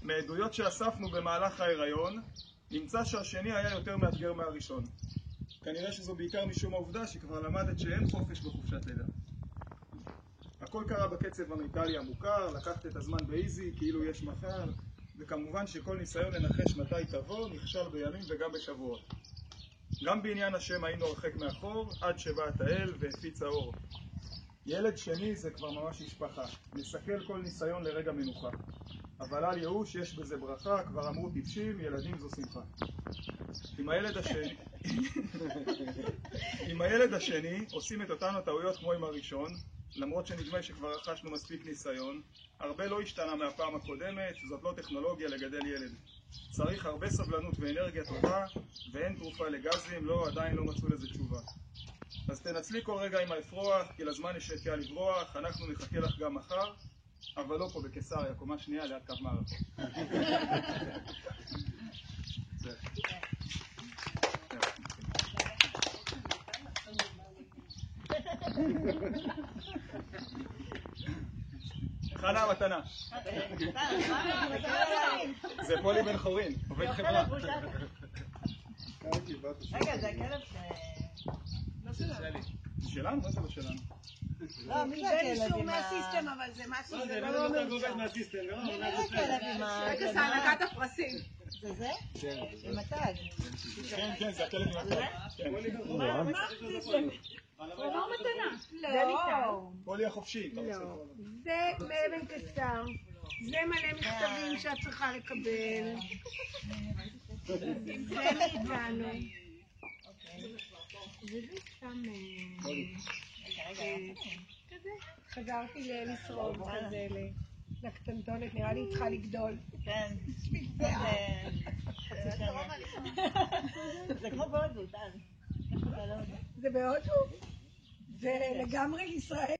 מעדויות שאספנו במהלך ההיריון, נמצא שהשני היה יותר מאתגר מהראשון. כנראה שזו בעיקר משום העובדה שכבר למדת שאין חופש בחופשת לידה. הכל קרה בקצב המנטלי המוכר, לקחת את הזמן באיזי, כאילו יש מחר, וכמובן שכל ניסיון לנחש מתי תבוא, נכשל בימים וגם בשבועות. גם בעניין השם היינו הרחק מאחור, עד שבא התאל והפיץ האור. ילד שני זה כבר ממש משפחה, נסכל כל ניסיון לרגע מנוחה. אבל אל ייאוש, יש בזה ברכה, כבר אמרו טיפשים, ילדים זו שמחה. עם הילד השני עושים את אותן הטעויות כמו עם הראשון, למרות שנדמה שכבר רכשנו מספיק ניסיון. הרבה לא השתנה מהפעם הקודמת, זאת לא טכנולוגיה לגדל ילד. צריך הרבה סבלנות ואנרגיה טובה, ואין תרופה לגזים, לא, עדיין לא מצאו לזה תשובה. אז תנצלי כל רגע עם האפרוח, כי לזמן יש רתיעה לברוח, אנחנו נחכה לך גם מחר, אבל לא פה בקיסריה, קומה שנייה ליד קו מערב. חנה המתנה. זה פולי בן חורין, עובד חברה. רגע, זה הכלב לא שלנו. שלנו? מה זה לא שלנו? לא, מי זה הכלב עם מהסיסטם, אבל זה משהו, זה לא אומר מהסיסטם. מי זה הכלב עם רגע, זה הנהגת הפרסים. זה זה? עם הטאג. כן, זה הכלב עם הטאג. מה זה? הוא אמר מתנה. לא. פולי החופשי. לא. זה באבן קצר. זה מלא מכתבים שאת צריכה לקבל. זה מאיתנו. וזה סתם כזה. חזרתי לשרוד כזה לקטנטונת, נראה לי היא צריכה לגדול. כן. זה כמו בהודו, טל. זה בהודו? זה לגמרי ישראל.